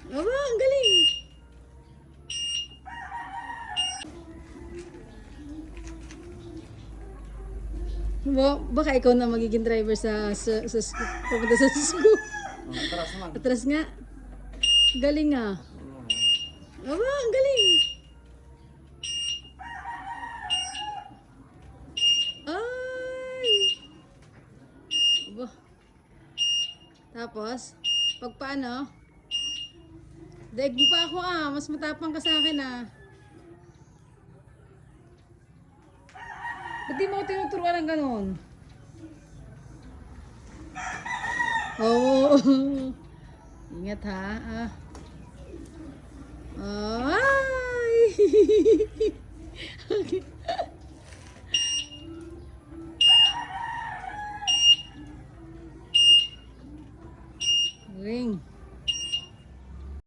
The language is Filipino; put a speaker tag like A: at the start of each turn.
A: Aba, ang galing. Baka ikaw na magiging driver sa school. Papunta sa school.
B: Atras naman.
A: Atras nga. Galing ah. Aba, ang galing. Ay. Aba. Tapos, pag paano? Daig mo pa ako ah. Mas matapang ka sa akin ah. Ba't di mo ako tinuturuan ng ganun? Oo. Ingat ha. Ah. Ay! Okay. Ring.